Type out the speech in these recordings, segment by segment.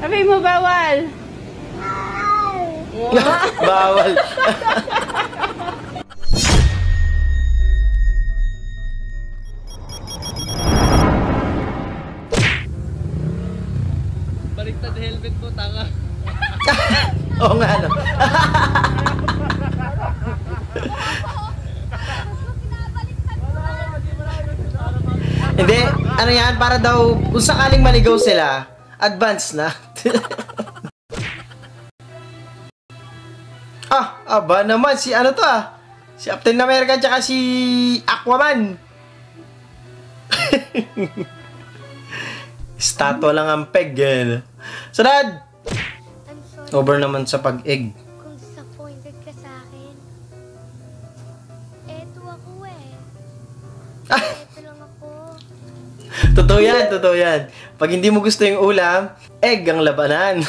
Sabi mo, bawal. Bawal. Baliktad helmet mo, tanga. Oo nga, no? Hindi, ano yan, para daw, kung sakaling maligaw sila, advance na. Aba naman, si ano to si Captain America tsaka si Aquaman. Statwa lang ang peg, yan. So, Dad, over naman sa pag-egg. Kung disappointed ka sa akin, eto ako Eto lang ako. Totoo yan, totoo yan. Pag hindi mo gusto yung ulam, egg ang labanan.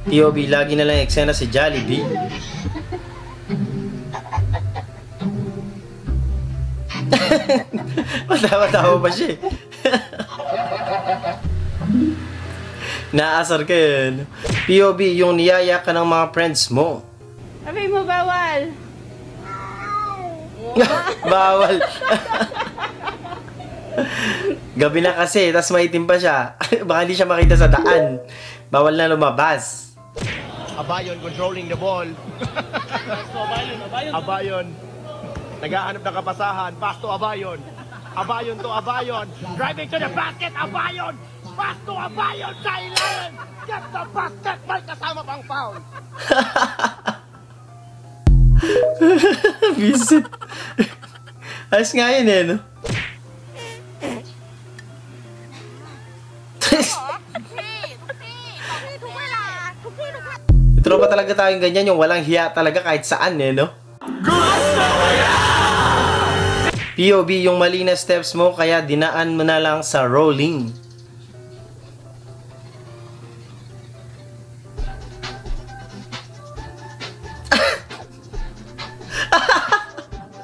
POV, lagi na lang eksena si Jollibee. Matawa-tawa pa siya. Naasar ka yun. POV, yung niyaya ka ng mga friends mo. Sabi mo, bawal. Bawal. Gabi na kasi, tas maitim pa siya. Baka hindi siya makita sa daan. Bawal na lumabas. Abayon controlling the ball. Abayon. Naghahanap ng kapasahan. Pass to Abayon. Abayon to Abayon. Driving to the basket. Abayon. Pass to Abayon. Silent. Get the basket. May kasama pang foul. Visit. Ayos nga yun no? Tropa talaga tayong ganyan, yung walang hiya talaga kahit saan no? POV, yung mali na steps mo kaya dinaan mo na lang sa rolling.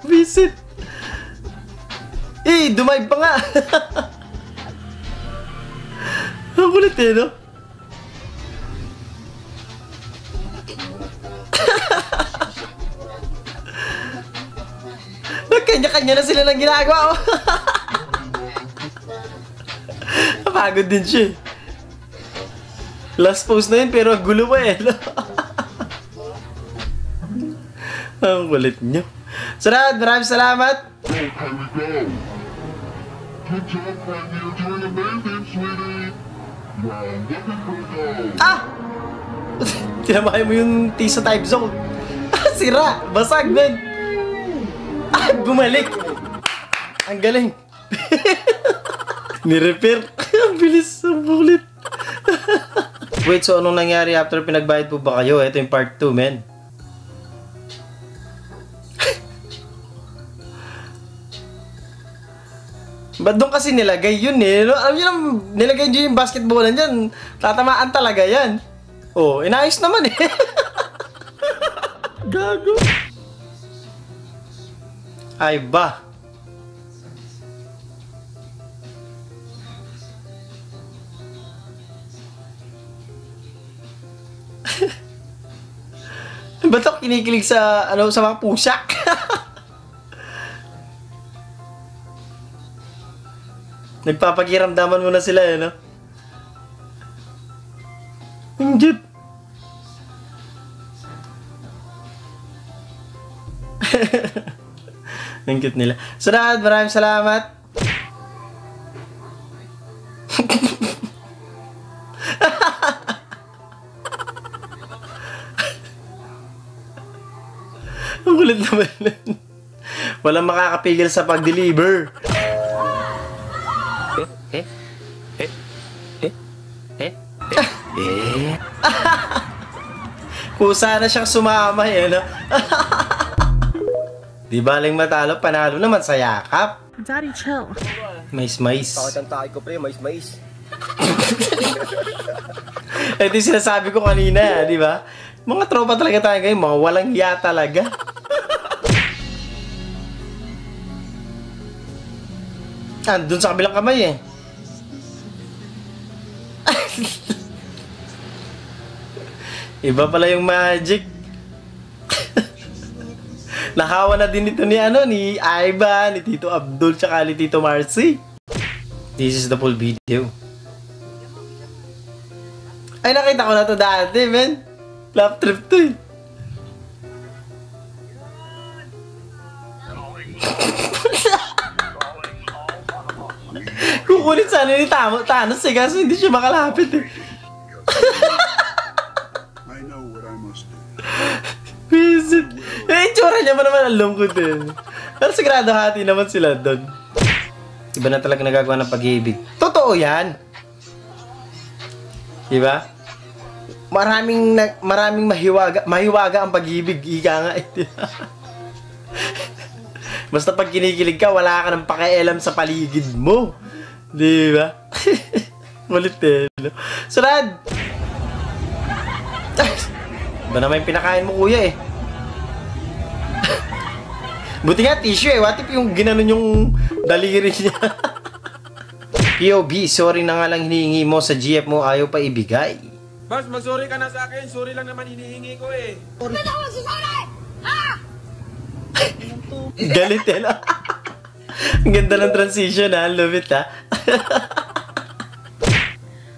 Visit. Dumayb pa nga. Ang kulit no? Kanya-kanya na sila ng ginagawa. Napagod din siya. Last post na yun pero gulo pa Ang kulit nyo. So, Dad, maraming salamat. Tinamahay mo yung T sa type zone. Sira, basag man. Bumalik. Ang galing. Ni-repair. Ang bilis. Ang bulit. Wait, so anong nangyari after pinagbayad po ba kayo? Ito yung part 2, men. Ba't doon kasi nilagay yun no? Alam nyo lang, nilagay nyo yung basketballan dyan. Tatamaan talaga yan. Inayos naman Gago. Ay ba? Ba't ako kinikilig sa sa mga pusak? Nagpapakiramdaman mo na sila no? Ang cute. Ang cute nila. So, Dad, maraming salamat. Ang kulit naman. Walang makakapigil sa pag-deliver. Kusa na siyang sumama no? Di baling matalo, panalo naman sa yakap. Daddy, chill. Mais-mais. Bakit ang takay ko, pre? Mais-mais. Ito yung sinasabi ko kanina, di ba? Mga tropa talaga tayo ngayon, mga walang hiya talaga. Andun sa kabilang kamay Iba pala yung magic. Nakawa na din ito ni ni Aiba, ni Tito Abdul, tsaka ni Tito Marcy. This is the full video. Ay, nakita ko na to dati, men. Love trip to eh. Kukulit sana ni Thanos eh, kaso hindi siya makalapit eh. I know what I must do. Visit. Eh, itsura niya pa naman ang lungkot eh. Pero sigurado hati naman sila doon. Iba na talaga nagagawa ng pag-ibig. Totoo yan. Diba? Maraming mahiwaga ang pag-ibig. Ika nga eh. Basta pag kinikilig ka, wala ka ng pakialam sa paligid mo. Diba? Malit eh. Surad! Ba naman yung pinakain mo, kuya eh. Buti nga tissue eh. What if yung ginanon yung daliri niya? POB, sorry na nga lang hinihingi mo sa GF mo, ayaw pa ibigay. Boss, mag-sorry ka na sa akin. Sorry lang naman hinihingi ko eh. Galit eh. Ang ganda ng transition ha. Love it ha.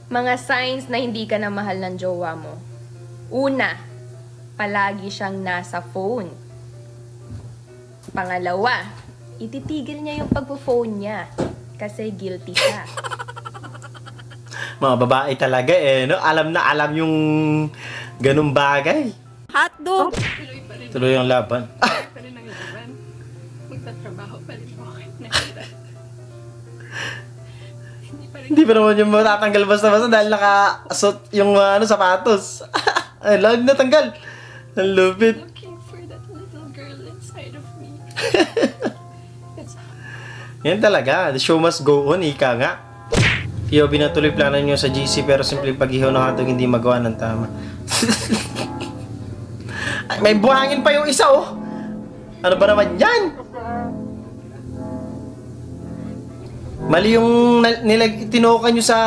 Mga signs na hindi ka na mahal ng jowa mo. Una, palagi siyang nasa phone. Pangalawa, ititigil niya yung pagpo-phone niya kasi guilty siya. Mga babae talaga eh, no? Alam na alam yung ganung bagay. Hotdog! Tuloy ang laban. Pa rin ang laban. Magtatrabaho pa rin po kahit nakita. Hindi pa naman yung matatanggal basta-basta dahil naka-asot yung sapatos. Ay, lag na tanggal. Ang lupit. Looking for that little girl inside of me. Yan talaga. The show must go on, ika nga. POV na tuloy plano nyo sa GC pero simpleng pag-ihaw ng hotdog hindi magawa ng tama. Ay, may buhangin pa yung isa oh. Ano ba naman yan? Mali yung tinukan nyo sa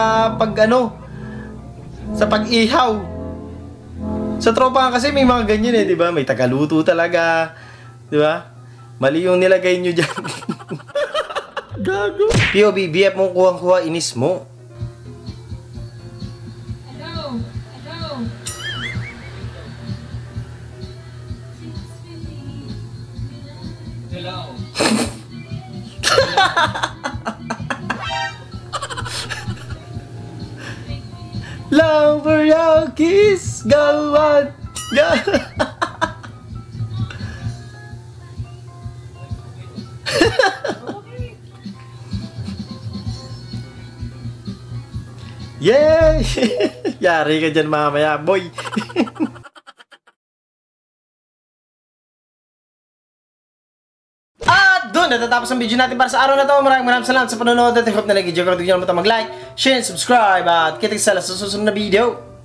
sa pag-ihaw. Sa tropa kasi may mga ganyan eh, di ba? May tagaluto talaga. Di ba? Mali yung nilagay nyo dyan. Gago. POV, BF mo kuha-kuha, inis mo. Hello! Hello! Hello. Long for your kiss, go on, go. Yay! Yari ka dyan mamaya, boy. At doon, natatapos ang video natin para sa araw na to. Maraming salamat sa panonood at I hope na nag-enjoy ka. Huwag niyo mag-like, share, subscribe at kita sa susunod na video.